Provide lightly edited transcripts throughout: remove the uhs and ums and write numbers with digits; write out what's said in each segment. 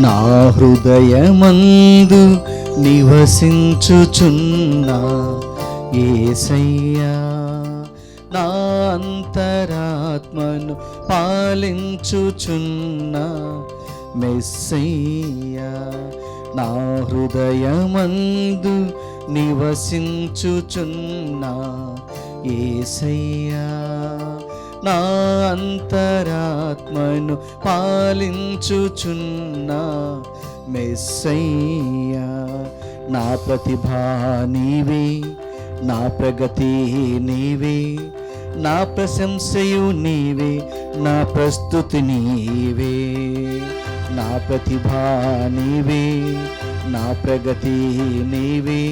నా హృదయమందు నివసించుచున్న యేసయ్యా, నా అంతరాత్మను పాలించుచున్న మెస్సయ్యా, నా హృదయమందు నివసించుచున్న యేసయ్యా, నా అంతరాత్మను పాలించుచున్న మెస్సయ్యా, నా ప్రతిభా నీవే, నా ప్రగతి నీవే, నా ప్రశంసయు నీవే, నా ప్రస్తుతి నీవే. నా ప్రతిభా నీవే, నా ప్రగతి నీవే,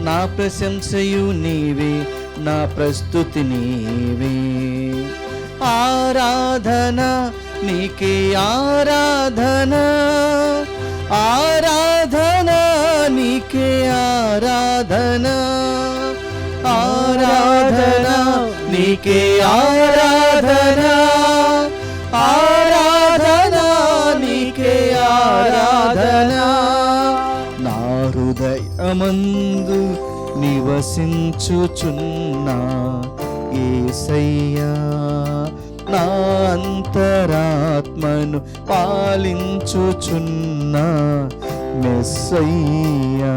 నా ప్రశంసయు నీవే, నా ప్రస్తుతి నీవే. ఆరాధన నీకే ఆరాధన, ఆరాధన నీకే ఆరాధన, ఆరాధన నీకే ఆరాధన, ఆరాధన నీకే ఆరాధన. నా హృదయమందు నివసించుచున్న యేసయ్యా, నా అంతరాత్మను పాలించుచున్న మెస్సయ్యా.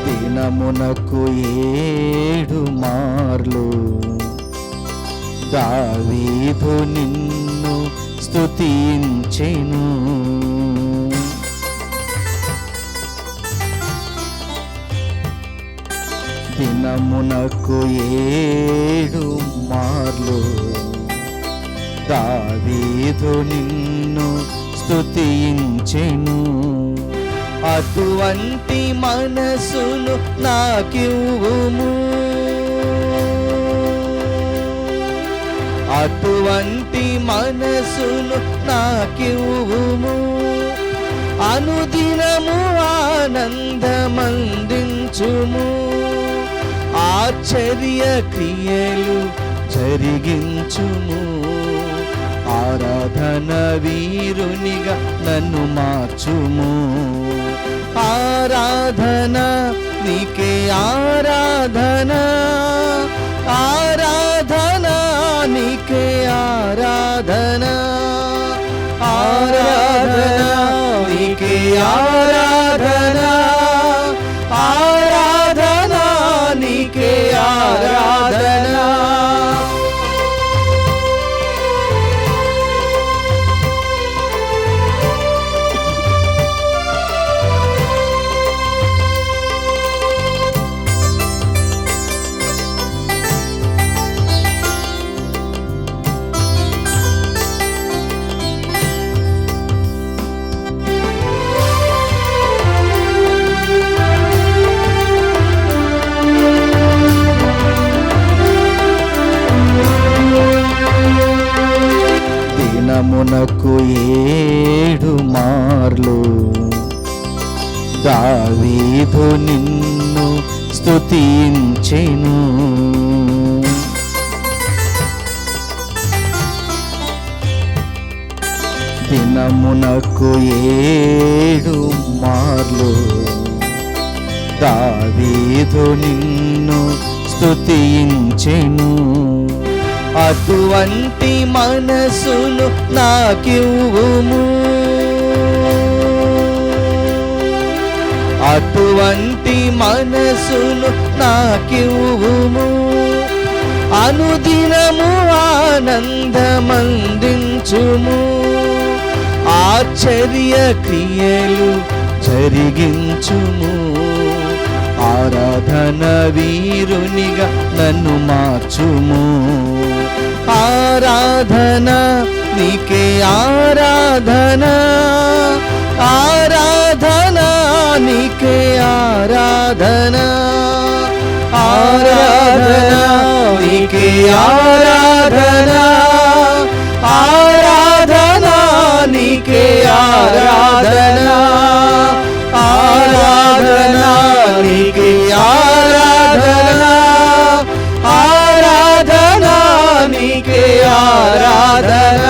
దినమునకు 7 మార్లు దావీదు నిన్ను స్తుతించెను. దినమునకు 7 మార్లు దావీదు నిన్ను స్తుతించెను. అటువంటి మనసును నాకివ్వుము, అటువంటి మనసును నాకివ్వుము. అనుదినము ఆనందమందించుము, ఆశ్చర్య క్రియలు జరిగించుము. ఆరాధన వీరునిగా నన్ను మార్చుము. ఆరాధన నీకే ఆరాధన, ఆరాధన నీకే ఆరాధన, ఆరాధన నీకే ఆరాధన, ఆరాధన నీకే ఆరాధన. దినమునకు 7 మార్లు దావీదు నిన్ను స్తుతించెను. దినమునకు 7 మార్లు దావీదు నిన్ను స్తుతించెను. అటువంటి మనసును నాకివ్వుము, అటువంటి మనసును నాకివ్వుము. అనుదినము ఆనందమందించుము, ఆశ్చర్య క్రియలు జరిగించుము. ఆరాధన వీరునిగా నన్ను మార్చుము. ఆరాధన నీకే ఆరాధన ఆరాధన నీకే ఆరాధన ఆరాధన నీకే ఆరాధన ఆరాధన నీకే ఆరాధన ఆరాధన నీకే ఆరాధన ఆరాధన నీకే ఆరాధన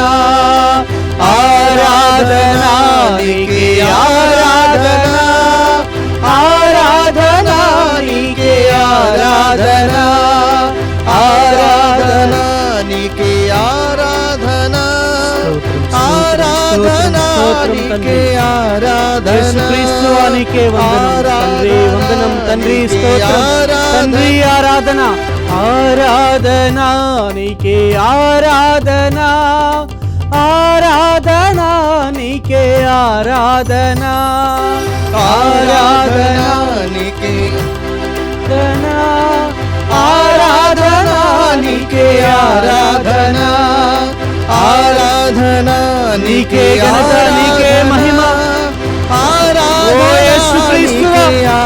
ఆరాధన నీకే ఆరాధన ఆరాధన నీకే ఆరాధన ఆరాధన నీకే ఆరాధన ఆరాధన నీకే ఆరాధన యేసుక్రీస్తువానికే వందనం తండ్రి స్తోత్రం తండ్రి ఆరాధన ఆరాధన నీకే ఆరాధన ఆరాధన నీకే ఆరాధన ఆరాధన నీకే ఆరాధన నీకే ఆరాధన ఆరాధన నీకే ఘనత నీకే మహిమ ఆరాధన యేసుక్రీస్తువా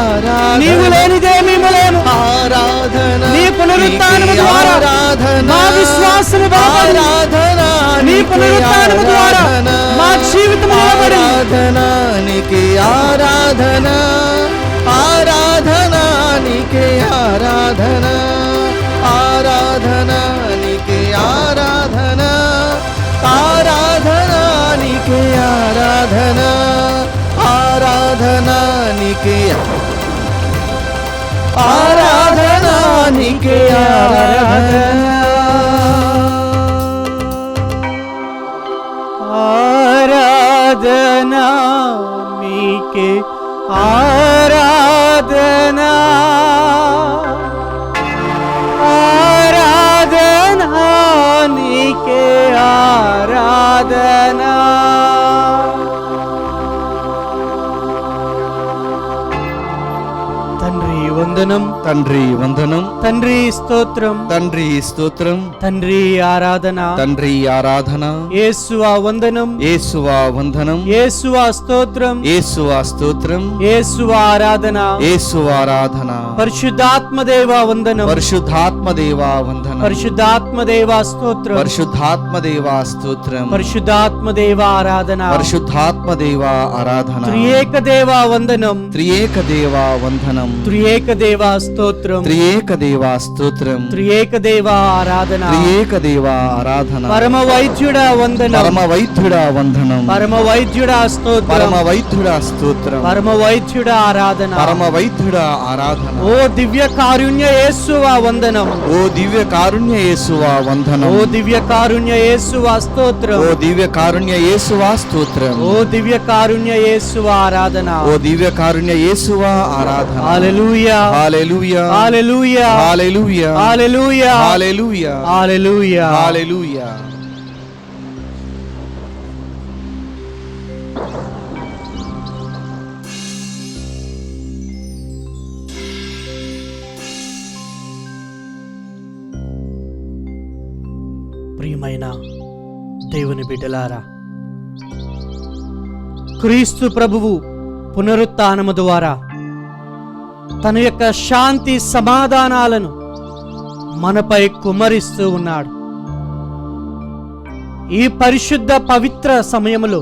నీవు లేనిదే మేము లేము ఆరాధన నీ పునరుత్థానము ద్వారా మా విశ్వాసము బలపడింది నీ పునరుత్థానము ద్వారా మా జీవితం నిలబడింది ఆరాధన నీకే ఆరాధన ఆరాధన నీకే ఆరాధన ఆరాధన నీకే ఆరాధన ఆరాధన నీకే ఆరాధన ఆరాధన నీకే ఆరాధన నీకే ఆరాధన ఆరాధన నీకే ఆరాధన ఆరాధన నీకే ఆరాధన తండ్రి వందనం తండ్రి వందనం తండ్రి స్తోత్రం తండ్రి స్తోత్రం తండ్రి ఆరాధన తండ్రి ఆరాధన యేసువా వందనం యేసువా వందనం యేసువా స్తోత్రం యేసువా స్తోత్రం యేసువా ఆరాధన యేసువా ఆరాధన పరిశుద్ధాత్మదేవా వందనం పరిశుద్ధాత్మదేవా వందనం పరిశుద్ధాత్మదేవా స్తోత్రం పరిశుద్ధాత్మదేవా స్తోత్రం పరిశుద్ధాత్మదేవా ఆరాధన పరిశుద్ధాత్మదేవా ఆరాధన త్రియేక దేవా వందనం త్రియేక దేవా వందనం త్రియేక దేవా స్తోత్రం త్రియేక దేవా స్తోత్రం త్రియేక దేవా ఆరాధన త్రియేక దేవా ఆరాధన పరమ వైద్యుడా వందనం పరమ వైద్యుడా వందనం పరమ వైద్యుడా స్తోత్రం పరమ వైద్యుడా స్తోత్రం పరమ వైద్యుడా ఆరాధన పరమ వైద్యుడా ఆరాధన ఓ దివ్య కారుణ్య యేసువా వందనం ఓ దివ్య కారుణ్య యేసువా వందనం ఓ దివ్య కారుణ్య యేసువా స్తోత్రం ఓ దివ్య కారుణ్య యేసువా స్తోత్రం ఓ దివ్య కారుణ్య యేసువా ఆరాధన ఓ దివ్య కారుణ్య యేసువా ఆరాధన హల్లెలూయా హల్లెలూయా హల్లెలూయా హల్లెలూయా హల్లెలూయా హల్లెలూయా హల్లెలూయా హల్లెలూయా ప్రియమైన దేవుని బిడ్డలారా, క్రీస్తు ప్రభువు పునరుత్థానము ద్వారా తన యొక్క శాంతి సమాధానాలను మనపై కుమ్మరిస్తూ ఉన్నాడు. ఈ పరిశుద్ధ పవిత్ర సమయములో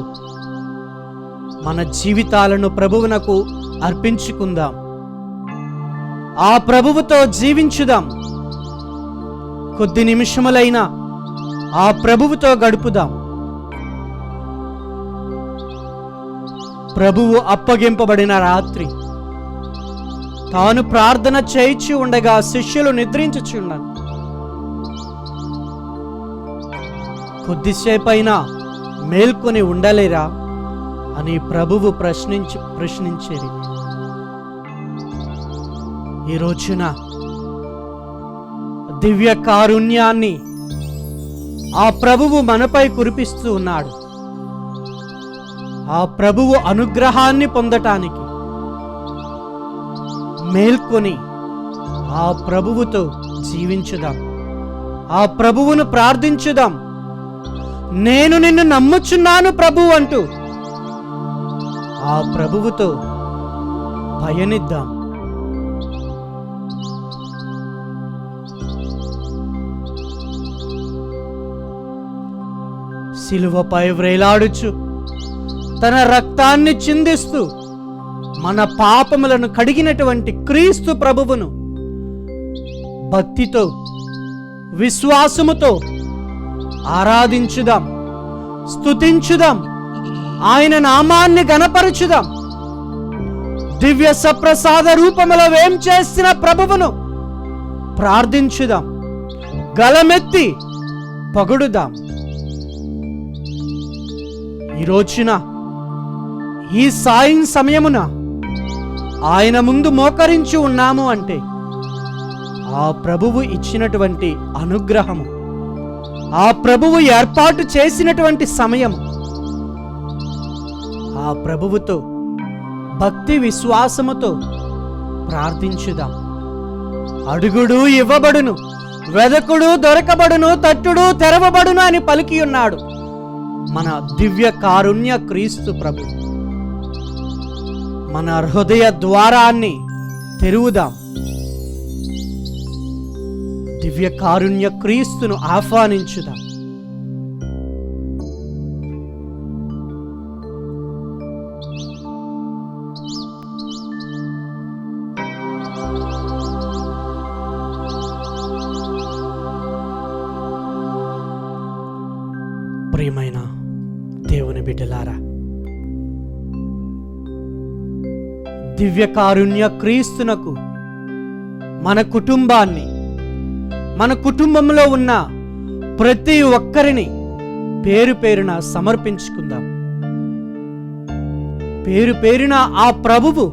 మన జీవితాలను ప్రభువునకు అర్పించుకుందాం. ఆ ప్రభువుతో జీవించుదాం. కొద్ది నిమిషములైనా ఆ ప్రభువుతో గడుపుదాం. ప్రభువు అప్పగింపబడిన రాత్రి తాను ప్రార్థన చేయించి ఉండగా శిష్యులు నిద్రించుచున్నారు. కొద్దిసేపైనా మేల్కొని ఉండలేరా అని ప్రభువు ప్రశ్నించేది. ఈ రోజున దివ్య కారుణ్యాన్ని ఆ ప్రభువు మనపై కురిపిస్తూ ఉన్నాడు. ఆ ప్రభువు అనుగ్రహాన్ని పొందటానికి మేల్కొని ఆ ప్రభువుతో జీవించుదాం. ఆ ప్రభువును ప్రార్థించుదాం. నేను నిన్ను నమ్ముచున్నాను ప్రభు అంటూ ఆ ప్రభువుతో పయనిద్దాం. శిలువపై వ్రేలాడుచు తన రక్తాన్ని చిందిస్తూ మన పాపములను కడిగినటువంటి క్రీస్తు ప్రభువును భక్తితో విశ్వాసముతో ఆరాధించుదాం, స్తుతించుదాం, ఆయన నామాన్ని గణపరచుదాం. దివ్య సప్రసాద రూపములో వేం చేసిన ప్రభువును ప్రార్థించుదాం, గలమెత్తి పొగడుదాం. ఈ రోజున ఈ సాయం సమయమున ఆయన ముందు మోకరించి ఉన్నాము అంటే ఆ ప్రభువు ఇచ్చినటువంటి అనుగ్రహము, ఆ ప్రభువు ఏర్పాటు చేసినటువంటి సమయం, ఆ ప్రభువుతో భక్తి విశ్వాసముతో ప్రార్థించుదాం. అడుగుడు ఇవ్వబడును, వెదకుడు దొరకబడును, తట్టుడు తెరవబడును అని పలికి ఉన్నాడు మన దివ్య కారుణ్య క్రీస్తు ప్రభు. మన హృదయ ద్వారాన్ని తెరువుదాం, దివ్య కారుణ్య క్రీస్తును ఆహ్వానించుదాం. ప్రియమైన దేవుని బిడ్డలారా, దివ్య కారుణ్య క్రీస్తునకు మన కుటుంబాన్ని, మన కుటుంబంలో ఉన్న ప్రతి ఒక్కరిని పేరు పేరున సమర్పించుకుందాం. పేరు పేరున ఆ ప్రభువు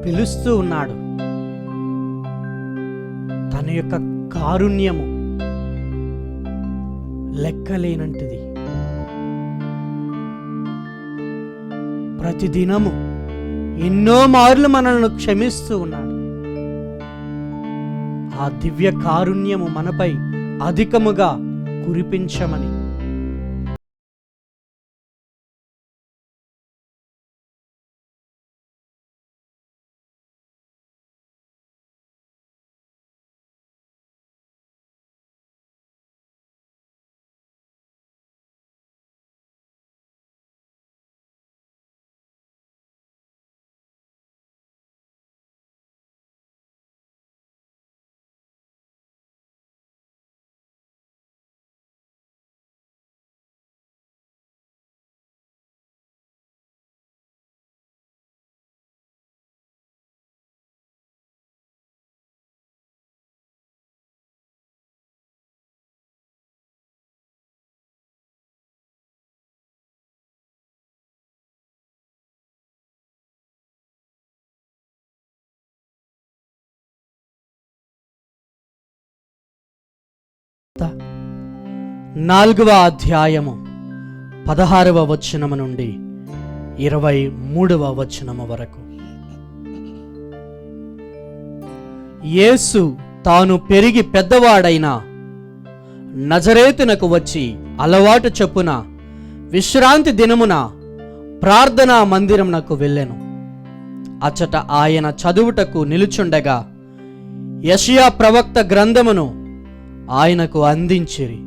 పిలుస్తూ ఉన్నాడు. తన యొక్క కారుణ్యము లెక్కలేనంటిది. ప్రతిదినము ఎన్నో మార్లు మనల్ని క్షమిస్తూ ఉన్నాడు. ఆ దివ్య కారుణ్యము మనపై అధికముగా కురిపించమని వార్త 4వ అధ్యాయము 16వ వచనము నుండి 23వ వచనము వరకు. యేసు తాను పెరిగి పెద్దవాడైన నజరేతునకు వచ్చి అలవాటు చొప్పున విశ్రాంతి దినమున ప్రార్థనా మందిరమునకు వెళ్ళెను. అచ్చట ఆయన చదువుటకు నిలుచుండగా యెషయా ప్రవక్త గ్రంథమును ఆయనకు అందించిరి.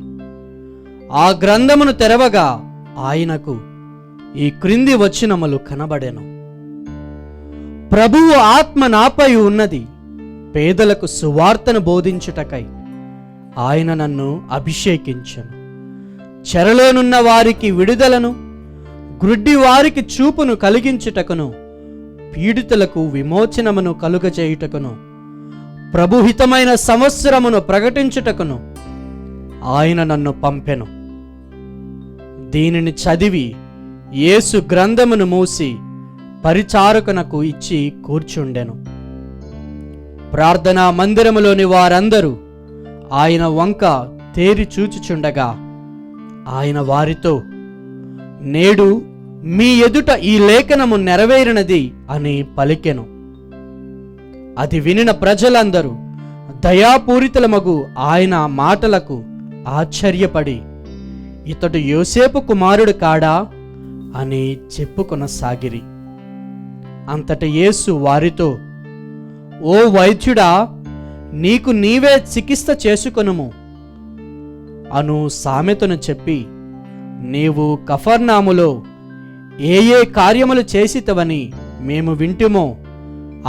ఆ గ్రంథమును తెరవగా ఆయనకు ఈ క్రింది వచనములు కనబడెను. ప్రభువు ఆత్మ నాపై ఉన్నది, పేదలకు సువార్తను బోధించుటకై ఆయన నన్ను అభిషేకించెను. చెరలోనున్న వారికి విడుదలను, గ్రుడ్డి వారికి చూపును కలిగించుటకును, పీడితులకు విమోచనమును కలుగజేయుటకును, ప్రభుహితమైన సంవత్సరమును ప్రకటించుటకును ఆయన నన్ను పంపెను. దీనిని చదివి యేసు గ్రంథమును మూసి పరిచారకునకు ఇచ్చి కూర్చుండెను. ప్రార్థనా మందిరములోని వారందరూ ఆయన వంక తేరి చూచుచుండగా ఆయన వారితో, నేడు మీ ఎదుట ఈ లేఖనము నెరవేరినది అని పలికెను. అది వినిన ప్రజలందరూ దయాపూరితులమగు ఆయన మాటలకు ఆశ్చర్యపడి ఇతడు యోసేపు కుమారుడు కాడా అని చెప్పుకొనసాగిరి. అంతట యేసు వారితో, ఓ వైద్యుడా, నీకు నీవే చికిత్స చేసుకొనుము అను సామెతను చెప్పి, నీవు కఫర్నాములో ఏ ఏ కార్యములు చేసితవని మేము వింటుమో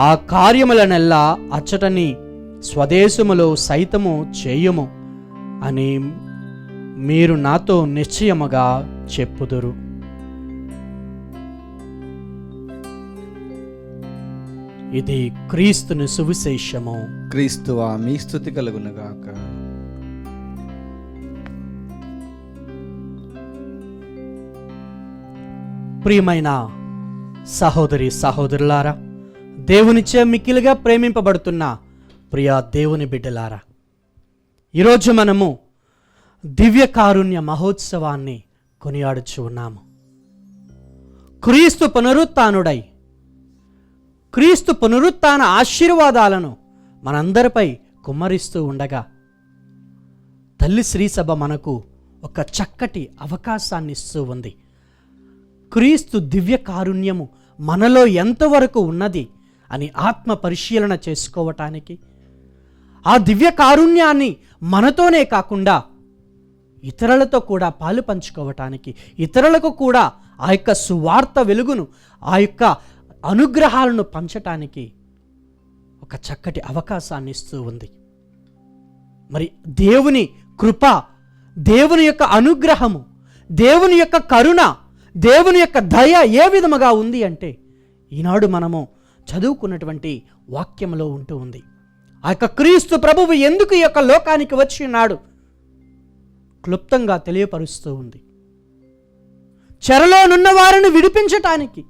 ఆ కార్యములనెల్లా అచ్చటని స్వదేశములో సైతము చేయుము అని మీరు నాతో నిశ్చయముగా చెప్పుదురు. ఇది క్రీస్తుని సువిశేషము. క్రీస్తువా, మీ స్తుతి కలుగునుగాక. ప్రియమైన సహోదరి సహోదరులారా, దేవునిచే మిక్కిలిగా ప్రేమింపబడుతున్న ప్రియ దేవుని బిడ్డలారా, ఈరోజు మనము దివ్య కారుణ్య మహోత్సవాన్ని కొనియాడుచు ఉన్నాము. క్రీస్తు పునరుత్థానుడై క్రీస్తు పునరుత్థాన ఆశీర్వాదాలను మనందరిపై కుమ్మరిస్తూ ఉండగా తల్లి శ్రీసభ మనకు ఒక చక్కటి అవకాశాన్ని ఇస్తూ ఉంది. క్రీస్తు దివ్య కారుణ్యము మనలో ఎంతవరకు ఉన్నది అని ఆత్మ పరిశీలన చేసుకోవటానికి, ఆ దివ్య కారుణ్యాన్ని మనతోనే కాకుండా ఇతరులతో కూడా పాలు పంచుకోవటానికి, ఇతరులకు కూడా ఆ యొక్క సువార్త వెలుగును, ఆ యొక్క అనుగ్రహాలను పంచటానికి ఒక చక్కటి అవకాశాన్ని ఇస్తూ ఉంది. మరి దేవుని కృప, దేవుని యొక్క అనుగ్రహము, దేవుని యొక్క కరుణ, దేవుని యొక్క దయ ఏ విధముగా ఉంది అంటే ఈనాడు మనము చదువుకున్నటువంటి వాక్యంలో ఉంటూ ఉంది. ఆ యొక్క క్రీస్తు ప్రభువు ఎందుకు ఈ యొక్క లోకానికి వచ్చి ఉన్నాడు క్లుప్తంగా తెలియపరుస్తూ ఉంది. చెరలోనున్న వారిని విడిపించటానికి,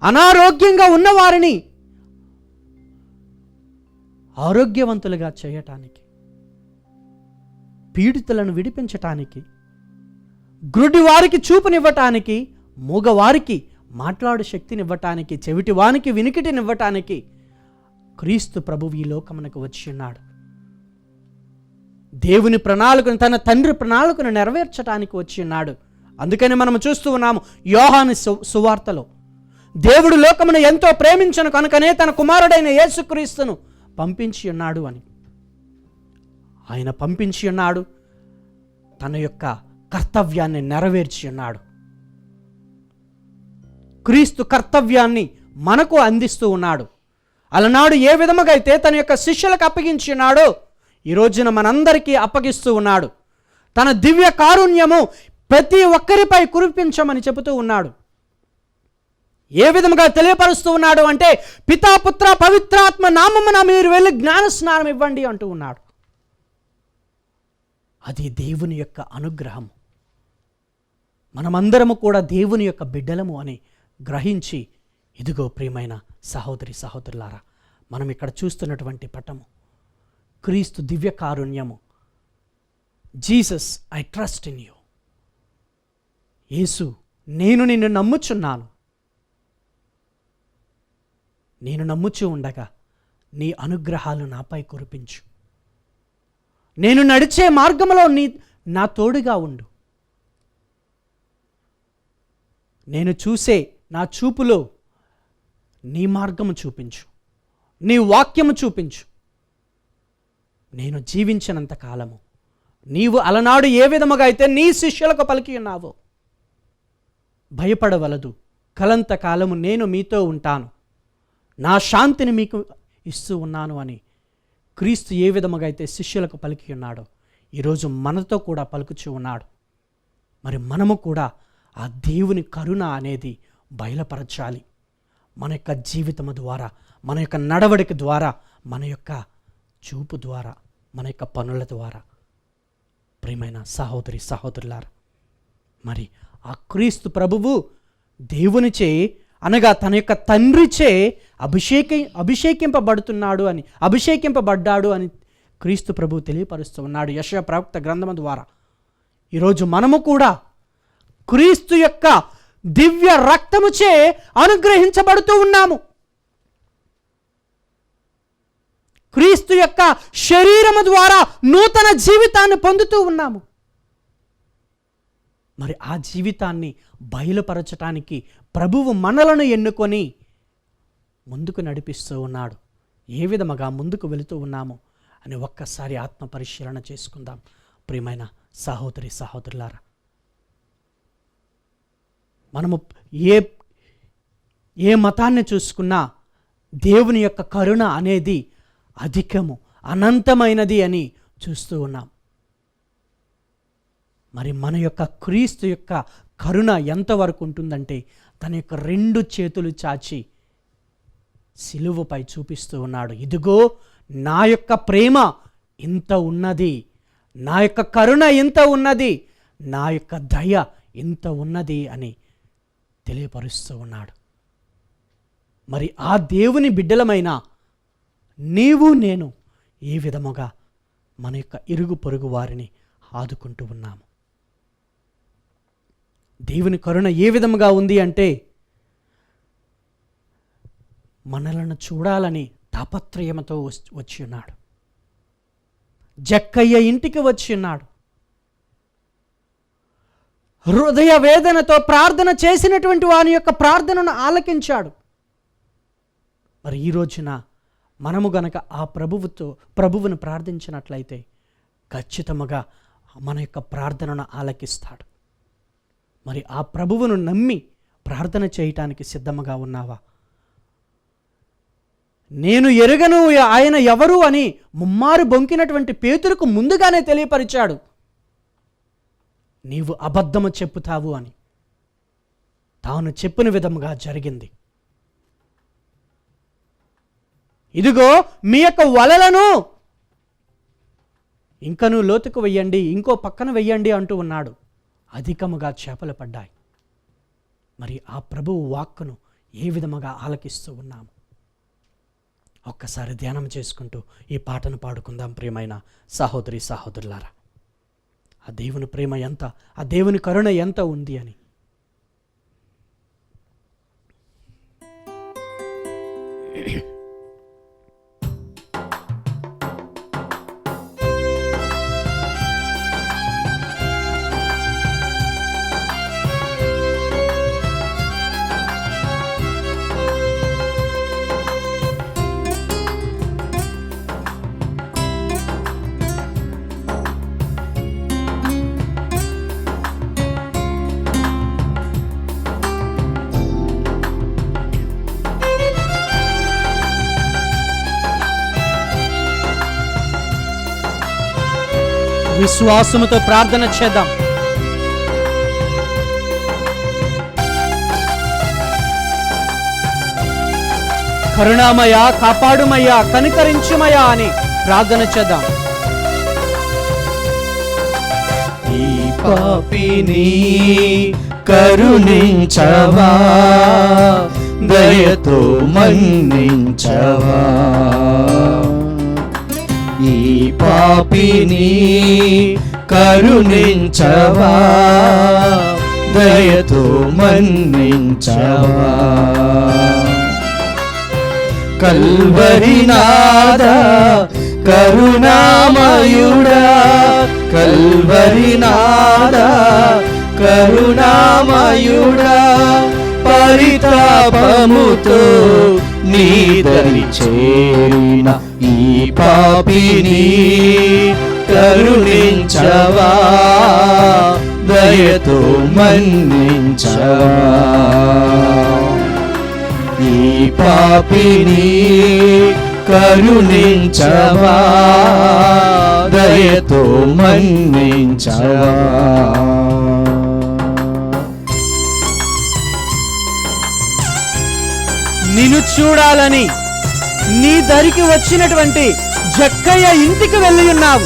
అనారోగ్యంగా ఉన్నవారిని ఆరోగ్యవంతులుగా చేయటానికి, పీడితులను విడిపించటానికి, గ్రుడ్డి వారికి చూపునివ్వటానికి, మూగవారికి మాట్లాడు శక్తినివ్వటానికి, చెవిటివానికి వినికిటినివ్వటానికి క్రీస్తు ప్రభువు ఈ లోకమునకు వచ్చి ఉన్నాడు. దేవుని ప్రణాళికను, తన తండ్రి ప్రణాళికను నెరవేర్చడానికి వచ్చి ఉన్నాడు. అందుకని మనం చూస్తూ ఉన్నాము యోహాను సువార్తలో, దేవుడు లోకమును ఎంతో ప్రేమించను కనుకనే తన కుమారుడైన యేసుక్రీస్తును పంపించి ఉన్నాడు అని. ఆయన పంపించి ఉన్నాడు, తన యొక్క కర్తవ్యాన్ని నెరవేర్చి ఉన్నాడు. క్రీస్తు కర్తవ్యాన్ని మనకు అందిస్తూ ఉన్నాడు. అలనాడు ఏ విధముగా అయితే తన యొక్క శిష్యులకు అప్పగించి ఉన్నాడో ఈ రోజున మనందరికీ అప్పగిస్తూ ఉన్నాడు. తన దివ్య కారుణ్యము ప్రతి ఒక్కరిపై కురిపించమని చెబుతూ ఉన్నాడు. ఏ విధముగా తెలియపరుస్తూ ఉన్నాడు అంటే, పితా పుత్ర పవిత్రాత్మ నామమున మీరు వెళ్ళి జ్ఞాన స్నానం ఇవ్వండి అంటూ ఉన్నాడు. అది దేవుని యొక్క అనుగ్రహం. మనమందరము కూడా దేవుని యొక్క బిడ్డలము అని గ్రహించి, ఇదిగో ప్రియమైన సహోదరి సహోదరులారా, మనం ఇక్కడ చూస్తున్నటువంటి పటము క్రీస్తు దివ్య కారుణ్యము. Jesus, I trust in you. యేసు, నేను నిన్ను నమ్ముచున్నాను. నేను నమ్ముచూ ఉండగా నీ అనుగ్రహాలు నాపై కురిపించు. నేను నడిచే మార్గంలో నా తోడుగా ఉండు. నేను చూసే నా చూపులో నీ మార్గము చూపించు, నీ వాక్యము చూపించు. నేను జీవించినంత కాలము నీవు అలనాడు ఏ విధముగా అయితే నీ శిష్యులకు పలికి ఉన్నావో, భయపడవలదు, కలంత కాలము నేను మీతో ఉంటాను, నా శాంతిని మీకు ఇస్తూ ఉన్నాను అని క్రీస్తు ఏ విధముగా అయితే శిష్యులకు పలికి ఉన్నాడో ఈరోజు మనతో కూడా పలుకుచూ ఉన్నాడు. మరి మనము కూడా ఆ దేవుని కరుణ అనేది బయలుపరచాలి. మన యొక్క జీవితము ద్వారా, మన యొక్క నడవడిక ద్వారా, మన యొక్క చూపు ద్వారా, మన యొక్క పనుల ద్వారా. ప్రియమైన సహోదరి సహోదరులారా, మరి ఆ క్రీస్తు ప్రభువు దేవునిచే అనగా తన యొక్క తండ్రిచే అభిషేకింపబడుతున్నాడు అని, అభిషేకింపబడ్డాడు అని క్రీస్తు ప్రభువు తెలియపరుస్తూ ఉన్నాడు యెషయా ప్రవక్త గ్రంథము ద్వారా. ఈరోజు మనము కూడా క్రీస్తు యొక్క దివ్య రక్తముచే అనుగ్రహించబడుతూ ఉన్నాము. క్రీస్తు యొక్క శరీరము ద్వారా నూతన జీవితాన్ని పొందుతూ ఉన్నాము. మరి ఆ జీవితాన్ని బయలుపరచటానికి ప్రభువు మనలను ఎన్నుకొని ముందుకు నడిపిస్తూ ఉన్నాడు. ఏ విధముగా ముందుకు వెళుతూ ఉన్నాము అని ఒక్కసారి ఆత్మ పరిశీలన చేసుకుందాం. ప్రియమైన సహోదరి సహోదరులారా, మనము ఏ మతాన్ని చూసుకున్నా దేవుని యొక్క కరుణ అనేది అధికము, అనంతమైనది అని చూస్తూ ఉన్నాం. మరి మన యొక్క క్రీస్తు యొక్క కరుణ ఎంతవరకు ఉంటుందంటే తన యొక్క 2 చేతులు చాచి సిలువపై చూపిస్తూ ఉన్నాడు. ఇదిగో నా యొక్క ప్రేమ ఇంత ఉన్నది, నా యొక్క కరుణ ఇంత ఉన్నది, నా యొక్క దయ ఇంత ఉన్నది అని తెలియపరుస్తూ ఉన్నాడు. మరి ఆ దేవుని బిడ్డలమైన నీవు నేను ఏ విధముగా మన యొక్క ఇరుగు పొరుగు వారిని ఆదుకుంటూ ఉన్నాము? దేవుని కరుణ ఏ విధముగా ఉంది అంటే మనలను చూడాలని తాపత్రయముతో వచ్చి ఉన్నాడు. జక్కయ్య ఇంటికి వచ్చి ఉన్నాడు. హృదయ వేదనతో ప్రార్థన చేసినటువంటి వాని యొక్క ప్రార్థనను ఆలకించాడు. మరి ఈ రోజున మనము గనక ఆ ప్రభువును ప్రార్థించినట్లయితే ఖచ్చితంగా మన యొక్క ప్రార్థనను ఆలకిస్తాడు. మరి ఆ ప్రభువును నమ్మి ప్రార్థన చేయటానికి సిద్ధముగా ఉన్నావా? నేను ఎరుగను ఆయన ఎవరు అని ముమ్మారు బొంకినటువంటి పేతురుకు ముందుగానే తెలియపరిచాడు. నీవు అబద్ధము చెప్పుతావు అని. తాను చెప్పిన విధముగా జరిగింది. ఇదిగో మీ యొక్క వలలను ఇంకను లోతుకు వెయ్యండి, ఇంకో పక్కన వెయ్యండి అంటూ ఉన్నాడు. అధికముగా చేపలు పడ్డాయి. మరి ఆ ప్రభువు వాక్కును ఏ విధముగా ఆలకిస్తూ ఉన్నాము? ఒక్కసారి ధ్యానం చేసుకుంటూ ఈ పాటను పాడుకుందాం. ప్రియమైన సహోదరి సహోదరులారా, ఆ దేవుని ప్రేమ ఎంత, ఆ దేవుని కరుణ ఎంత ఉంది అని. విశ్వాసముతో ప్రార్థన చేద్దాం. కరుణామయ, కాపాడుమయ్యా, కనికరించుమయ్యా అని ప్రార్థన చేద్దాం. ఈ పాపిని కరుణించవా, దయతో మన్నించవా. ఈ పాపిని కరుణించవా, దయతో మన్నించవా. కల్వరినాథా కరుణామయుడా, కల్వరినాథా కరుణామయుడా, పరితాపముతో నీదరి చేరిన ఈ పాపిని కరుణించవా, దయతో మన్నించవా. ఈ పాపిని కరుణించవా, దయతో మన్నించవా. నిన్ను చూడాలని నీ దరికి వచ్చినటువంటి జక్కయ్య ఇంటికి వెళ్ళి ఉన్నావు.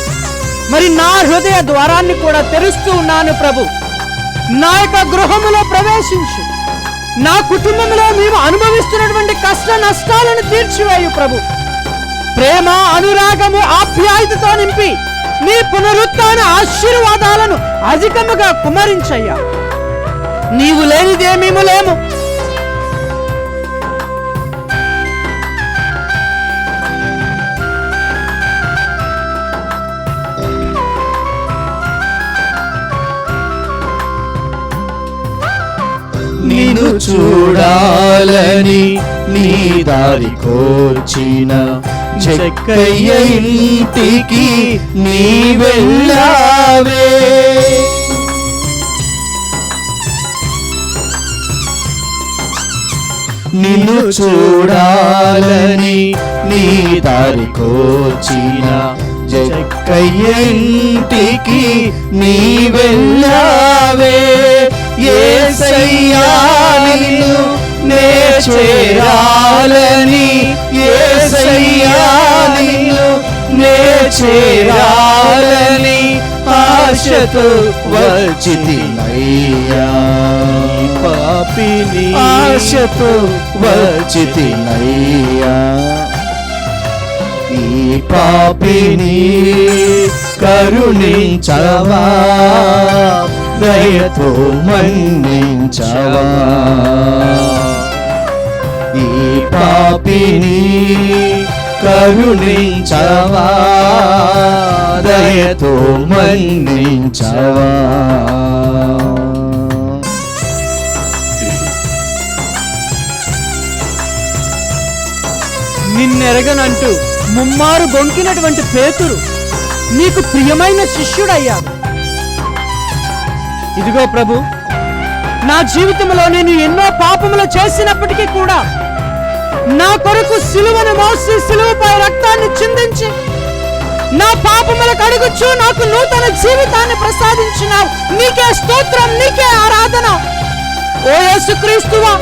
మరి నా హృదయ ద్వారాన్ని కూడా తెరుస్తూ ఉన్నాను ప్రభు. నా యొక్క గృహములో ప్రవేశించు. నా కుటుంబంలో మేము అనుభవిస్తున్నటువంటి కష్ట నష్టాలను తీర్చివేయు ప్రభు. ప్రేమ, అనురాగము, ఆప్యాయతతో నింపి నీ పునరుత్థాన ఆశీర్వాదాలను అధికముగా కుమరించయ్యా. నీవు లేనిదే మేము లేము. చూడాలని నీ దారి కోర్చిన జక్కయ్య ఇంటికి నీ వెళ్ళావే. నిన్ను చూడాలని నీ దారి కోర్చిన జక్కయ్య ఇంటికి నీ వెళ్ళావే. యేసయ్యా నిన్ను నే చేరాలని, యేసయ్యా నిన్ను నే చేరాలని ఆశతో వచ్చితినయ్యా. పాపిని ఆశతో వచ్చితినయ్యా. ఈ పాపిని కరుణించవా, దయతో మన్నించవా. ఈ పాపిని కరుణించవా, దయతో మన్నించవా. నిన్నెరగనంటూ ముమ్మారు గొంకినటువంటి పేతురు నీకు ప్రియమైన శిష్యుడయ్యాడు. ఇదిగో ప్రభు, నా జీవితంలో నేను ఎన్నో పాపములు చేసినప్పటికీ కూడా నా కొరకు సిలువను మోసి సిలువపై రక్తాన్ని చిందించి నా పాపముల కడుగుచు నాకు నూతన జీవితాన్ని ప్రసాదించినావు. నీకే స్తోత్రం, నీకే ఆరాధన. ఓ యేసుక్రీస్తువా,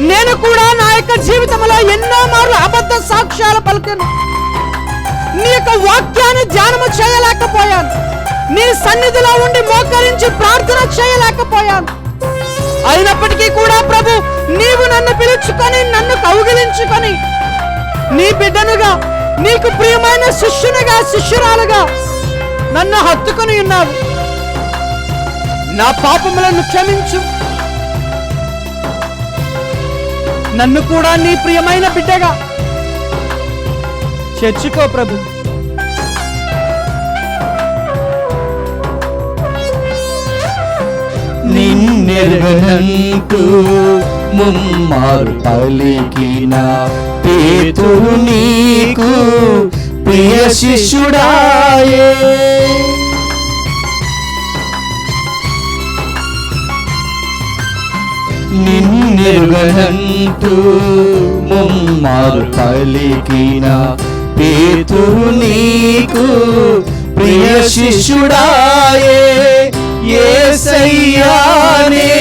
నేను కూడా నా యొక్క జీవితంలో ఎన్నో మార్లు అబద్ధ సాక్ష్యాలు పలికాను. నీ యొక్క వాక్యాన్ని ధ్యానము చేయలేకపోయాను. నీ సన్నిధిలో ఉండి మోకరించి ప్రార్థన చేయలేకపోయాను. అయినప్పటికీ కూడా ప్రభు, నీవు నన్ను పిలుచుకొని నన్ను కౌగిలించుకొని నీ బిడ్డనుగా, నీకు ప్రియమైన శిష్యునిగా, శిష్యురాలుగా నన్ను హత్తుకొని ఉన్నావు. నా పాపములను క్షమించు. నన్ను కూడా నీ ప్రియమైన బిడ్డగా చేర్చుకో ప్రభు. నిన్నెరగనంటూ ముమ్మారు పలికిన పేతురు నీకు ప్రియ శిష్యుడాయే. నిన్నెరగనంటూ ముమ్మారు పలికిన పేతురు నీకు ప్రియ శిష్యుడాయే. యేసయ్యానే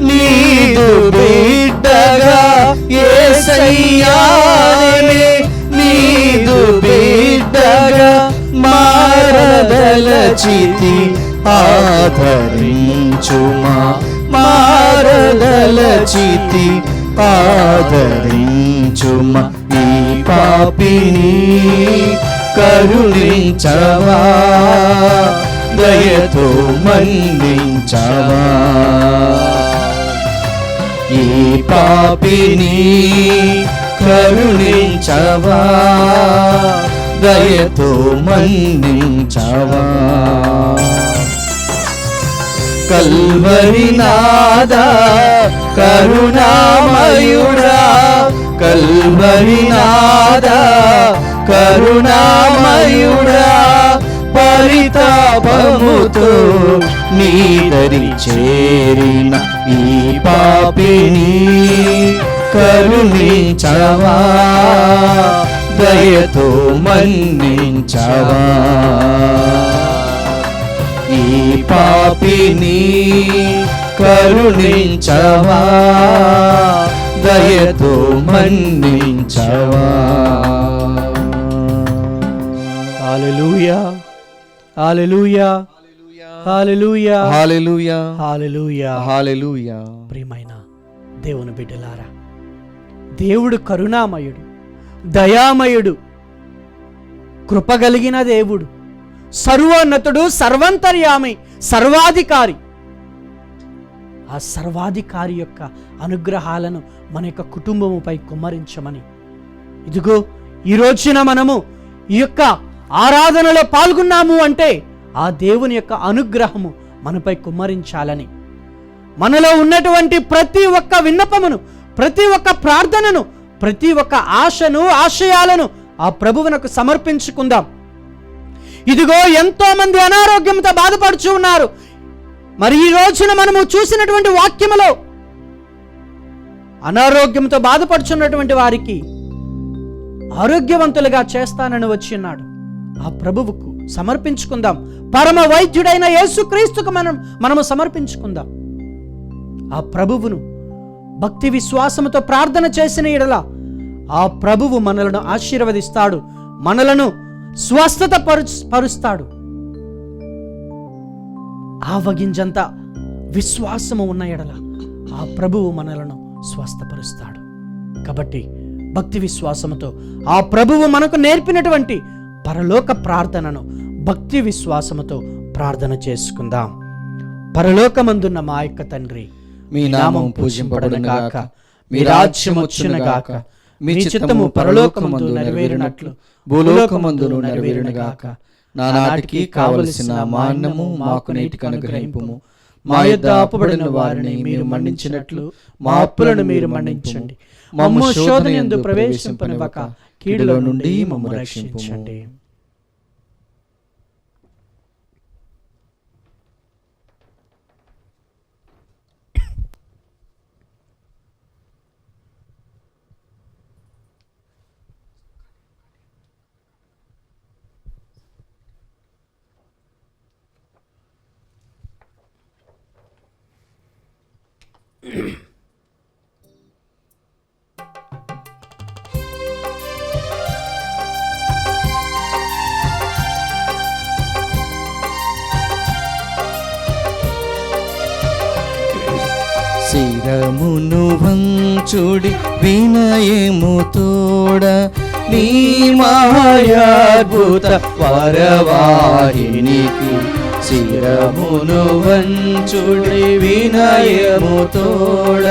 నీదు బిడ్డగా, యేసయ్యానే నీదు బిడ్డగా మారదలచితి ఆదరించుమా, మారదలచితి ఆదరించుమా. ఈ పాపిని కరుణించవా, దయతో మన్నించవా. ఈ పాపిని కరుణించవా, దయతో మన్నించవా. కల్వరి నాదా కరుణామయుడా, కల్వరి నాదా కరుణామయుడా, పరితాపముతో నీదరి చేరిన ఈ పాపిని కరుణించవా, దయతో మన్నించవా. ఈ పాపిని కరుణించవా, దయతో మన్నించవా. హల్లెలూయా, హల్లెలూయా, హల్లెలూయా, హల్లెలూయా, హల్లెలూయా, హల్లెలూయా. ప్రియమైన దేవుని బిడ్డలారా, దేవుడు కరుణామయుడు, దయామయుడు, కృపగలిగిన దేవుడు, సర్వోన్నతుడు, సర్వంతర్యామి, సర్వాధికారి. ఆ సర్వాధికారి యొక్క అనుగ్రహాలను మన యొక్క కుటుంబముపై కుమ్మరించమని, ఇదిగో ఈ రోజున మనము ఈ యొక్క ఆరాధనలో పాల్గొన్నాము అంటే ఆ దేవుని యొక్క అనుగ్రహము మనపై కుమ్మరించాలని మనలో ఉన్నటువంటి ప్రతి ఒక్క విన్నపమును, ప్రతి ఒక్క ప్రార్థనను, ప్రతి ఒక్క ఆశను, ఆశయాలను ఆ ప్రభువునకు సమర్పించుకుందాం. ఇదిగో ఎంతో మంది అనారోగ్యంతో బాధపడుచు ఉన్నారు. మరి ఈ రోజున మనము చూసినటువంటి వాక్యములో అనారోగ్యంతో బాధపడుచున్నటువంటి వారికి ఆరోగ్యవంతులుగా చేస్తానని వచ్చి ఉన్నాడు. ఆ ప్రభువుకు సమర్పించుకుందాం. పరమ వైద్యుడైన యేసుక్రీస్తుకు మనము సమర్పించుకుందాం. ఆ ప్రభువును భక్తి విశ్వాసముతో ప్రార్థన చేసిన ఎడల ఆ ప్రభువు మనలను ఆశీర్వదిస్తాడు, మనలను స్వస్థత పరుస్తాడు. ఆవగింజంత విశ్వాసము ఉన్న ఎడల ఆ ప్రభువు మనలను స్వస్థపరుస్తాడు. కాబట్టి భక్తి విశ్వాసముతో ఆ ప్రభువు మనకు నేర్పినటువంటి పరలోక ప్రార్థనను భక్తి విశ్వాసముతో ప్రార్థన చేసుకుందాం. పరలోకమందున్న మా యొక్క తండ్రి, మీ నామం పూజింపబడునుగాక, మీ రాజ్యం వచ్చునుగాక, మీ చిత్తము పరలోకమందు నెరవేరునట్లు భూలోకమందును నెరవేరునుగాక. నానాటికి కావలసిన మా అన్నము మాకు నేటికి అనుగ్రహింపుము. మా యొద్ద అప్పుబడిన వారిని మీరు మన్నించినట్లు మా అప్పులను మీరు మన్నించండి. మమ్ము శోధనయందు ప్రవేశింపనివ్వక కీడులో నుండి మమ్ము రక్షించండి. శిరమును వంచుడి వినయము తోడ, నీ మాయాద్భుత వరవాహినికి. శిరమును వంచుడి వినయము తోడ,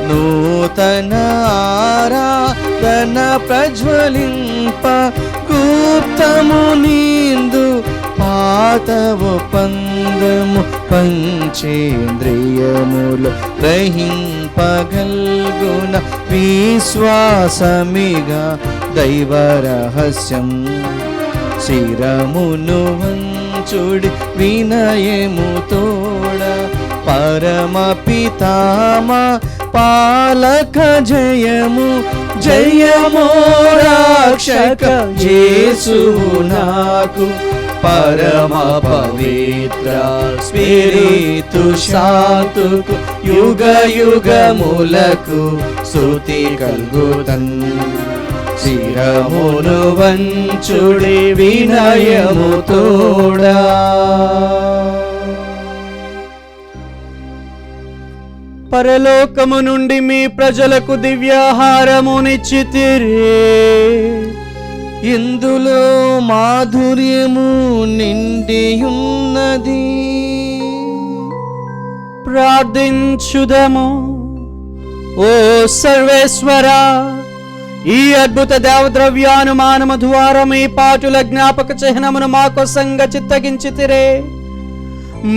నూతన ఆరాధన ప్రజ్వలింప గుప్తము నీందు పాతవు పందము పంచేంద్రియములు గ్రహింపగల్గున విశ్వాసమిగా దైవ రహస్యం. శిరమును వంచుడి వినయము తోడ, పరమ పితామా పాలక జయము జయమో రక్షక యేసువు నాకు. పరమ పవిత్ర స్పిరితు శాంతుకు యుగ యుగములకు స్తుతి కల్గుతన్. శిరమును వంచుడి వినయము తోడా. పరలోకము నుండి మీ ప్రజలకు దివ్యాహారమునిచ్చితిరే. ఇందులో మాధుర్యము నిండియున్నది. ప్రార్థించుదము. ఓ సర్వేశ్వరా, ఈ అద్భుత దేవద్రవ్యానుమానము ద్వారా మీ పాటుల జ్ఞాపక చిహ్నమును మా కోసంగా చిత్తగించితిరే.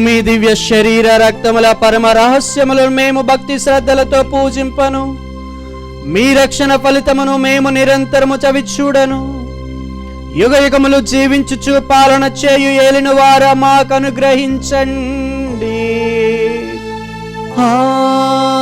మీ దివ్య శరీర రక్తముల పరమ రహస్యములను మేము భక్తి శ్రద్ధలతో పూజింపను. మీ రక్షణ ఫలితమును మేము నిరంతరము చవిచూడను. యుగ యుగములు జీవించుచు పాలన చేయు ఏలిన వార మాకు అనుగ్రహించండి. ఆమేన్.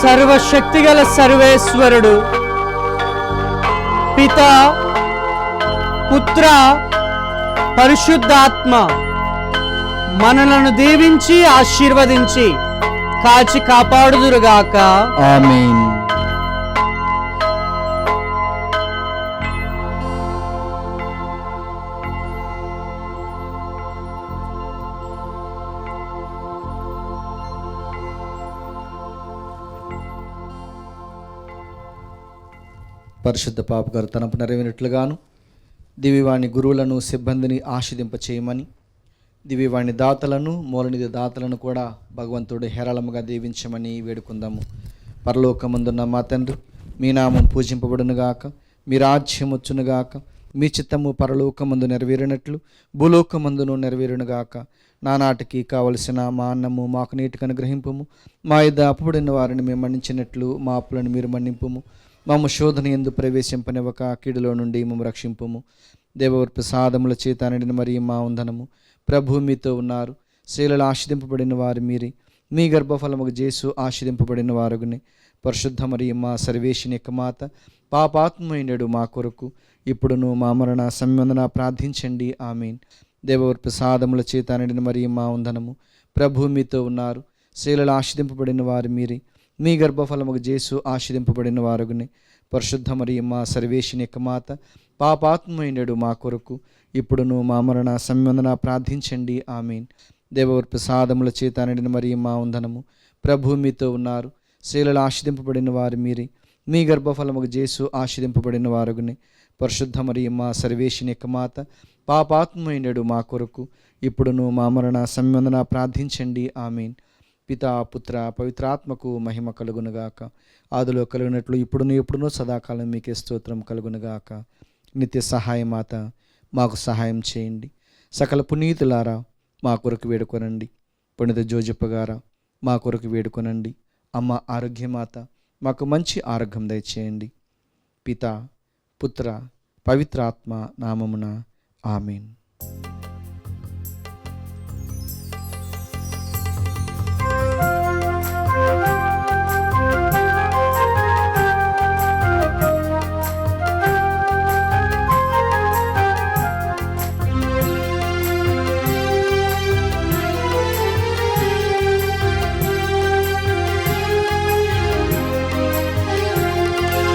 సర్వశక్తిగల సర్వేశ్వరుడు పిత, పుత్ర, పరిశుద్ధాత్మ మనలను దీవించి ఆశీర్వదించి కాచి కాపాడుదురుగాక. ఆమేన్. పరిశుద్ధ పాపగారు తనపు నెరవేరినట్లుగాను దివ్యవాణి గురువులను సిబ్బందిని ఆశీర్వదింప చేయమని, దివ్యవాణి దాతలను మూలనిధి దాతలను కూడా భగవంతుడు హేరాళముగా దీవించమని వేడుకుందాము. పరలోకమందున్న మా తండ్రి, మీ నామం పూజింపబడునుగాక, మీ రాజ్యం వచ్చునుగాక, మీ చిత్తము పరలోకమందు నెరవేరినట్లు భూలోకమందును నెరవేరునుగాక. నానాటికి కావలసిన మా అన్నము మాకు నీటికి అనుగ్రహింపుము. మా యొద్ద అప్పుబడిన వారిని మేము మన్నించినట్లు మా అప్పులను మీరు మన్నింపుము. మమ్మ శోధన యందు ప్రవేశింపనివ్వక కీడులో నుండి మమ్మ రక్షింపుము. దేవవర్ ప్రసాదముల చేత నిండిన మరియు మా వందనము. ప్రభు మీతో ఉన్నారు. స్త్రీలలో ఆశీర్వదింపబడిన వారు మీరే, మీ గర్భఫలముకు జేసు ఆశీర్వదింపబడిన వారుగునే. పరిశుద్ధ మరియు మా సర్వేశ్వని యొక్క మాత, పాపాత్మైనడు మా కొరకు ఇప్పుడును మా మరణ సంబంధన ప్రార్థించండి. ఆమేన్. దేవవర్ ప్రసాదముల చేత నిండిన మరియు మా వందనము. ప్రభు మీతో ఉన్నారు. స్త్రీలలో ఆశీర్వదింపబడిన వారు మీరే, మీ గర్భఫలముకు జేసు ఆశీర్వదింపబడిన వారుగునే. పరిశుద్ధ మరియు మా సర్వేశ్వని యొక్క మాత, పాపాత్మైనడు మా కొరకు ఇప్పుడును మా మరణ సంబంధన ప్రార్థించండి. ఆమేన్. దేవవర్ ప్రసాదముల చేత నిండిన మరియు మా వందనము. ప్రభు మీతో ఉన్నారు. స్త్రీలలో ఆశీర్వదింపబడిన వారు మీరే, మీ గర్భఫలముకు జేసు ఆశీర్వదింపబడిన వారుగునే. పరిశుద్ధ మరియు మా సర్వేశ్వని యొక్క మాత, పాపాత్మైనడు మా కొరకు ఇప్పుడును మా మరణ సంబంధన ప్రార్థించండి. ఆమేన్. పితా, పుత్ర, పవిత్రాత్మకు మహిమ కలుగునుగాక. ఆదిలో కలిగినట్లు ఇప్పుడును ఎప్పుడునో సదాకాలం మీకే స్తోత్రం కలుగునుగాక. నిత్య సహాయమాత మాకు సహాయం చేయండి. సకల పునీతులారా మా కొరకు వేడుకొనండి. పునీత జోజప్ప గారా మా కొరకు వేడుకొనండి. అమ్మ ఆరోగ్యమాత మాకు మంచి ఆరోగ్యం దయచేయండి. పితా, పుత్ర, పవిత్రాత్మ నామమున ఆమేన్.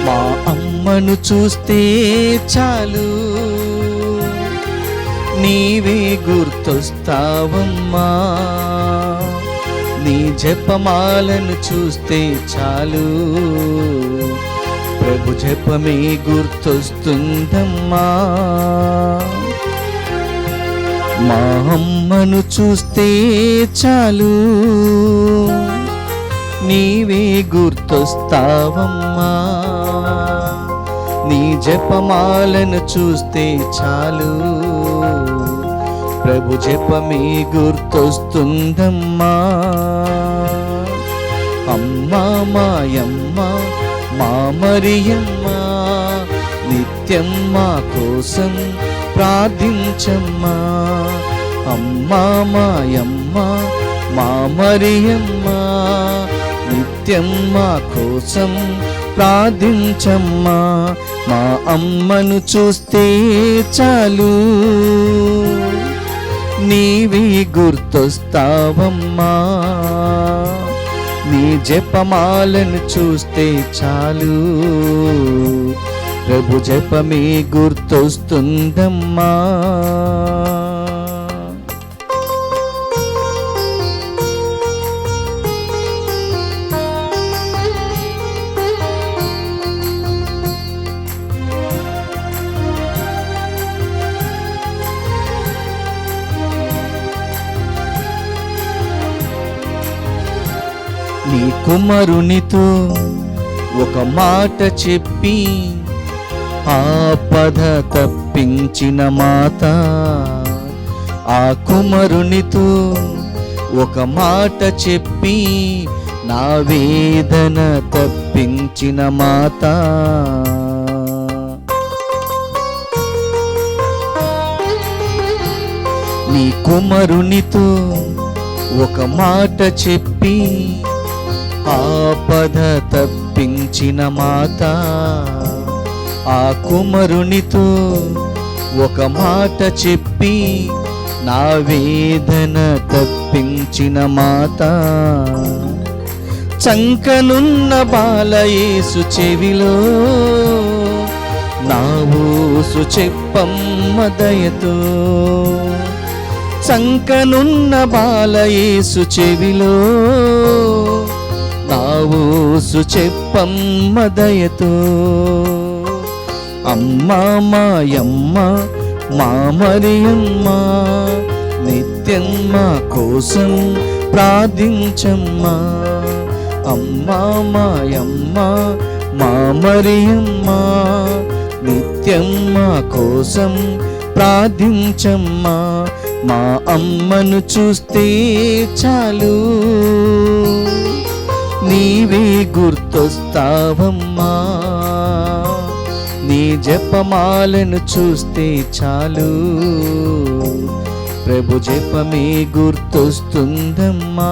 మా అమ్మను చూస్తే చాలు, నీవే గుర్తొస్తావమ్మా. నీ జపమాలను చూస్తే చాలు, ప్రభు జపమే గుర్తొస్తుందమ్మా. మా అమ్మను చూస్తే చాలు, నీవే గుర్తొస్తావమ్మా. నీ జపమాలను చూస్తే చాలు, ప్రభు జపమే గుర్తొస్తుందమ్మా. అమ్మా మాయమ్మ, మా మరియమ్మ, నిత్యం మా కోసం ప్రార్థించమ్మా. అమ్మా మాయమ్మ, మా మరియమ్మ, నిత్యం మా కోసం ప్రార్థించమ్మా. మా అమ్మను చూస్తే చాలు, నీవే గుర్తొస్తావమ్మా. నీ జపమాలను చూస్తే చాలు, ప్రభు జపమే గుర్తొస్తుందమ్మా. నీ కుమారునితో ఒక మాట చెప్పి ఆపద తప్పించిన మాత, ఆ కుమారునితో ఒక మాట చెప్పి నా వేదన తప్పించిన మాత. నీ కుమారునితో ఒక మాట చెప్పి ఆపద తప్పించిన మాత, ఆ కుమరునితో ఒక మాట చెప్పి నా వేదన తప్పించిన మాత. చంకనున్న బాలయేసు చెవిలో నా ఊసు చెప్పమ్మ దయతో. చంకనున్న బాలయేసు చెవిలో నా ఊసు చెప్పమ్మ దయతో. అమ్మా మాయమ్మ మా మరియమ్మ, నిత్యం మా కోసం ప్రార్థించమ్మా. అమ్మా మాయమ్మ మా మరియమ్మ, నిత్యం మా కోసం ప్రార్థించమ్మా. మా అమ్మను చూస్తే చాలు నీవే గుర్తొస్తావమ్మా. నీ జపమాలను చూస్తే చాలు ప్రభు జపమే గుర్తొస్తుందమ్మా.